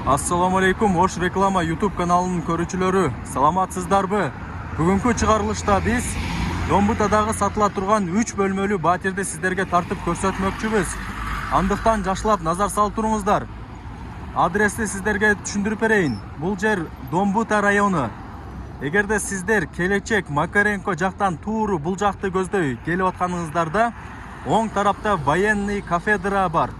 Assalamu alaikum, Hoş Reklama YouTube kanalının көрүүчүлөрү. Саламатсыздарбы? Бүгүнкү чыгарылышта биз Домбутадагы сатыла турган 3 бөлмөлүү батирди сиздерге тартып көрсөтмөкчүбүз. Андыктан жакшылап назар салып туруңуздар. Адрести сиздерге түшүндүрүп берейин. Бул жер Домбута району. Эгерде сиздер келечек Макаренко жактан тууру бул жакты көздөй келип атканыңыздарда, оң тарапта военный кафедра бар.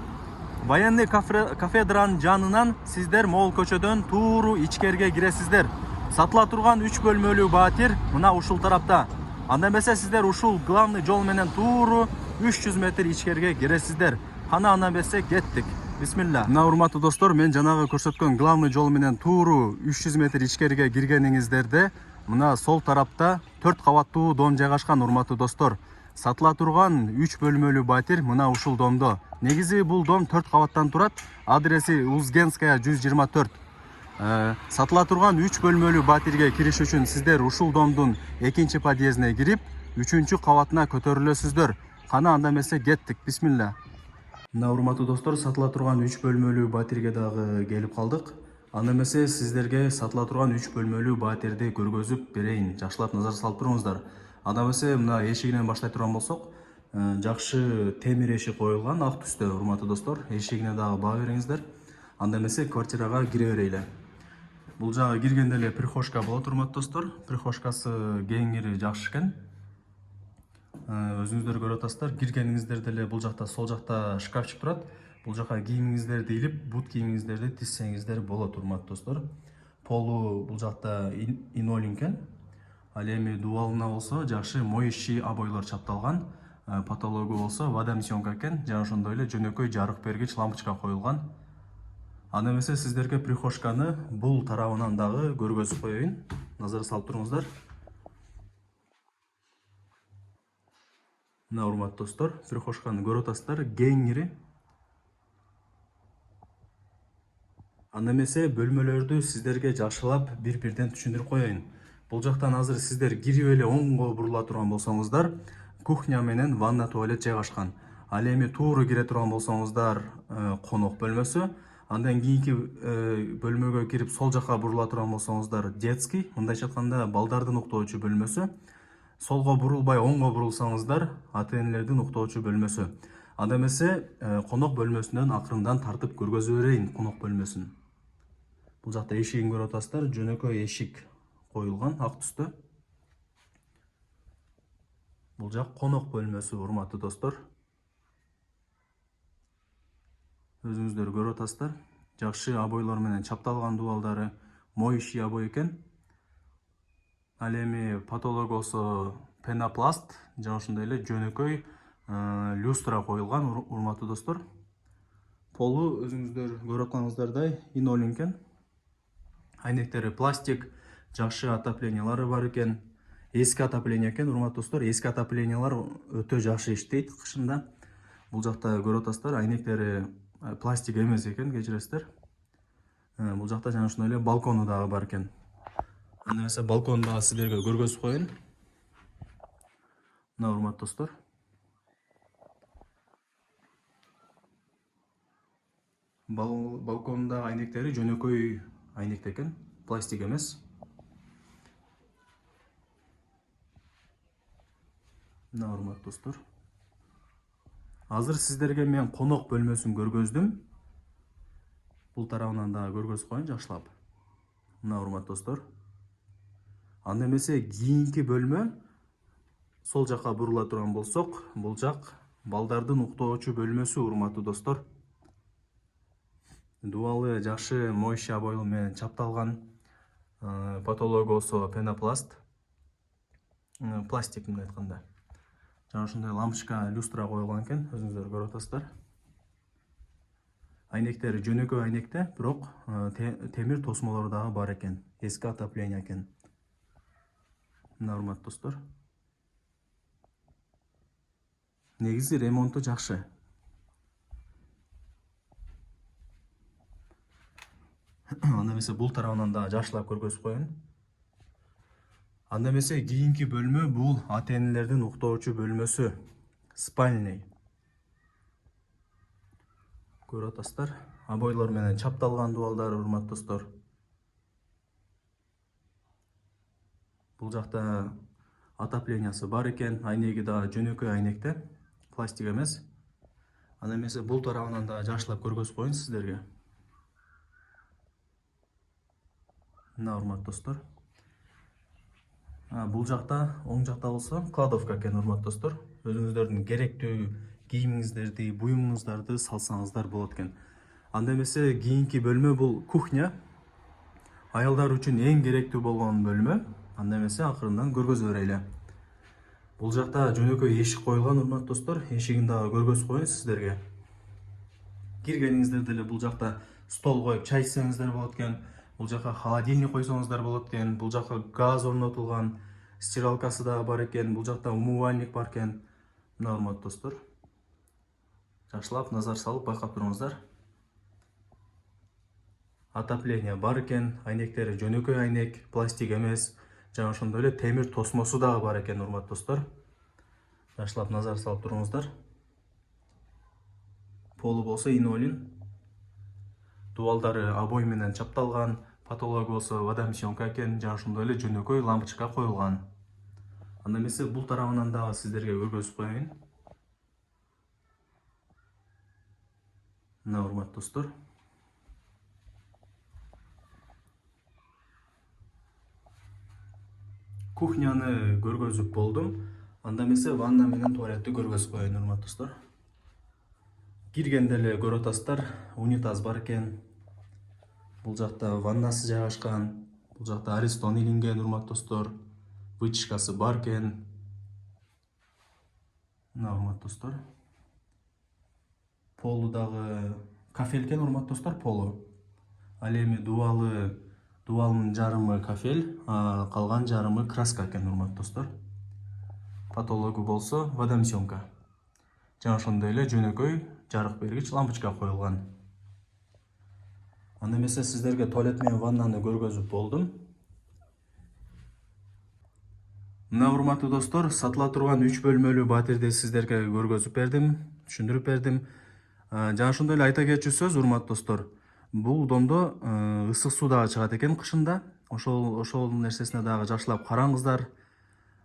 Военный кафедранын жанынан сиздер Моол көчөдөн тууру ичкерге киресиздер. Сатыла турган 3 бөлмөлүү батир мына ушул тарапта. Анда эмесе сиздер ушул главный жол менен тууру 300 метр ичкерге киресиздер. Кана анда эмесе кеттик. Бисмилла. Мына урматтуу достор, мен жанагы көрсөткөн главный жол менен тууру 300 метр ичкерге киргениңиздерде мына сол тарапта 4 кабаттуу дом жайгашкан урматтуу достор. Сатыла турган 3 бөлмөлүү батир мына ушул домдо. Негизи бул дом 4 кабаттан турат. Адреси Узгенская 124. Сатыла турган 3 бөлмөлүү батирге кириш үчүн сиздер ушул домдун 2-чи подъездине кирип, 3-чү кабатына көтөрүлөсүздөр. Кана анда эмесе кеттик. Бисмилла. Мына урматтуу достор, сатыла турган 3 бөлмөлүү батирге дагы келип калдык. Анда эмесе сиздерге сатыла турган 3 бөлмөлүү батирди көргөзүп берейин. Жакшылап назар салып туруңуздар. Анда эмесе мына эшигинен баштай турган болсок, жакшы темир эшик коюлган ак түстө урматтуу достор. Эшигине дагы баа бериңиздер. Анда эмесе квартирага кире берели. Бул жагы киргенде эле прихожка болот урматтуу достор. Прихожкасы кеңири жакшы экен. Өзүңүздөр көрүп атасыздар. Киргениңиздерде эле бул жакта сол жакта шкафчик турат. Бул жака кийимиңиздерди илип, бут кийимиңиздерди тизсеңиздер болот урматтуу достор. Полу бул жакта инолин экен. Ал эми дубалына болсо жакшы моющий обойлор чапталган. Потологу болсо водомсёнка экен. Жана ошондой эле жөнөкөй жарык бергич лампочка коюлган. Анда эмесе сиздерге прихожканы бул тарабынан дагы көргөзүп коеюн. Назар салып туруңуздар. Мына урматтуу достор, прихожканы көрүп атасыздар, кеңири. Анда эмесе бөлмөлөрдү сиздерге жакшылап бир-бирден түшүндүрүп коеюн. Бул жактан азыр сиздер кирип эле оңго бурула турган болсоңуздар, кухня менен ванна туалет жайгашкан. Ал эми тууру кире турган болсоңуздар, конок бөлмөсү. Андан кийинки бөлмөгө кирип сол жака бурула турган болсоңуздар, детский, мындайча айтканда балдардын уктоочу бөлмөсү. Солго бурулбай оңго бурулсаңыздар, ата-энелердин уктоочу бөлмөсү. Анда эмесе конок бөлмөсүнөн акырындан тартып көргөзүп берейин конок бөлмөсүн. Бул жакта эшигин көрүп атасыздар, жөнөкөй эшик коюлган ак түстө. Бул жак конок бөлмөсү урматтуу достор. Өзүңүздөр көрүп атасыздар. Жакшы обойлор менен чапталган дубалдары моющий обой экен. Ал эми потолок болсо пенопласт, жана ошондой эле жөнөкөй люстра коюлган урматтуу достор. Полу өзүңүздөр көрүп атканыңыздардай инолин экен. Айнектери пластик, жакшы отоплениялары бар экен. Эски отопление экен урматтуу достор. Эски отоплениялар өтө жакшы иштейт кышында. Бул жакта көрүп атасыздар, айнектери пластик эмес экен, кечиресиздер. Бул жакта жана ошондой эле балкону дагы бар экен. Анда эмесе балконду дагы сиздерге көргөзүп коеюн. Мына урматтуу достор. Балконундагы айнектери жөнөкөй айнек экен, пластик эмес. Мына урматтуу достор. Азыр сиздерге мен конок бөлмөсүн көргөздүм. Бул тарабынан дагы көргөзүп коеюн жакшылап. Мына урматтуу достор. Анда эмесе кийинки бөлмө сол жака бурула турган болсок, бул жак балдардын уктоочу бөлмөсү урматтуу достор. Дубалы жакшы моющий обой менен чапталган. Потологу болсо пенопласт. Пластик мындай айтканда. Жана ошондой лампочка, люстра коюлган экен, өзүңүздөр көрүп атасыздар. Айнектери жөнөкөй айнекте, бирок темир тосмолору дагы бар экен. Эски отопление экен. Мына урматтуу достор. Негизи ремонту жакшы. Анда эмесе бул тарабынан дагы жакшылап көргөзүп коеюн. Анда эмесе кийинки бөлмө бул ата-энелердин уктоочу бөлмөсү, спальный. Көрүп атасыздар. Обойлор менен чапталган дубалдар, урматтуу достор. Бул жакта отоплениясы бар экен, айнеги да жөнөкөй айнекте, пластик эмес. Ана эмесе бул тарабынан да жакшылап көргөзүп коеюн сиздерге. Мына урматтуу достор. Бул жакта, оң жакта болсо кладовка экен, урматтуу достор. Өзүңүздөрдүн керектүү кийимиңиздерди, буюмуңуздарды салсаңыздар болот экен. Анда эмесе кийинки бөлмө бул кухня. Аялдар үчүн эң керектүү болгон бөлмө. Анда эмесе акырындан көргөзө берели. Бул жакта жөнөкөй эшик коюлган, урматтуу достор. Эшигин дагы көргөзүп коеюн сиздерге. Киргениңиздерде эле бул жакта стол коюп чай ичсеңиздер болот экен. Бул жака холодильник койсоңуздар болот экен. Бул жака газ орнотулган, стиралкасы да бар экен. Бул жакта умывальник бар экен. Мына урматтуу достор. Жакшылап назар салып байкап туруңуздар. Отопление бар экен. Айнектери жөнөкөй айнек, пластик эмес. Жана ошондой эле темир тосмосу дагы бар экен, урматтуу достор. Жакшылап назар салып туруңуздар. Полу болсо инолин. Дубалдары обой менен чапталган. Потолок болсо водомесёнка экен. Жана ошондой эле жөнөкөй лампочка коюлган. Анда эмесе бул тарабынан дагы сиздерге көргөзүп коеюн. Мына урматтуу достор. Кухняны көргөзүп болдум. Анда эмесе ванна менен туалетти көргөзүп коеюн, урматтуу достор. Киргенде эле көрүп атасыздар, унитаз бар экен. Бул жакта ваннасы жайгашкан. Бул жакта Аристон илинген, урматтуу достор. Вытяжкасы бар экен. Мына урматтуу достор. Полу дагы кафель экен, урматтуу достор, полу. Ал эми дубалынын жарымы кафель, калган жарымы краска экен, урматтуу достор. Потологу болсо водомесёнка. Жана ошондой эле жөнөкөй жарык бергич лампочка коюлган. Анда эмесе сиздерге туалет менен ваннаны көргөзүп болдум. Мына урматтуу достор, сатыла турган 3 бөлмөлүү батирди сиздерге көргөзүп бердим, түшүндүрүп бердим. Жана ошондой эле айта кетчү сөз, урматтуу достор. Бул домдо ысык суу дагы чыгат экен кышында. Ошол нерсесине дагы жакшылап караңыздар.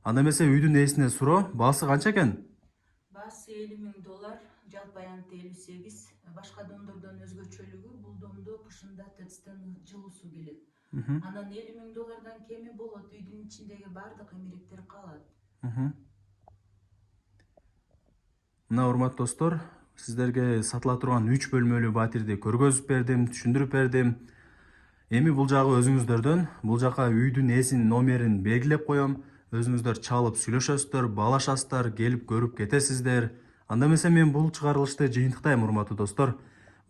Анда эмесе үйдүн ээсине суроо, баасы канча экен? Баасы $50.000, жалпы аянты 58. Башка домдордон өзгөчөлүгү бул домдо кышында ТЭЦтен жылуу суу келет. Анан $50.000 кеми болот, үйдүн ичиндеги баардык эмеректер калат. Мына урматтуу достор, сиздерге сатыла турган 3 бөлмөлүү батирди көргөзүп бердим, түшүндүрүп бердим. Эми бул жагы өзүңүздөрдөн, бул жака үйдүн ээсинин номерин белгилеп коем. Өзүңүздөр чалып сүйлөшөсүздөр, баалашасыздар, келип көрүп кетесиздер. Анда эмесе мен бул чыгарылышты жыйынтыктайм, урматтуу достор.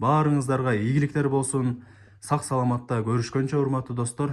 Баарыңыздарга ийгиликтер болсун. Сак саламатта көрүшкөнчө, урматтуу достор.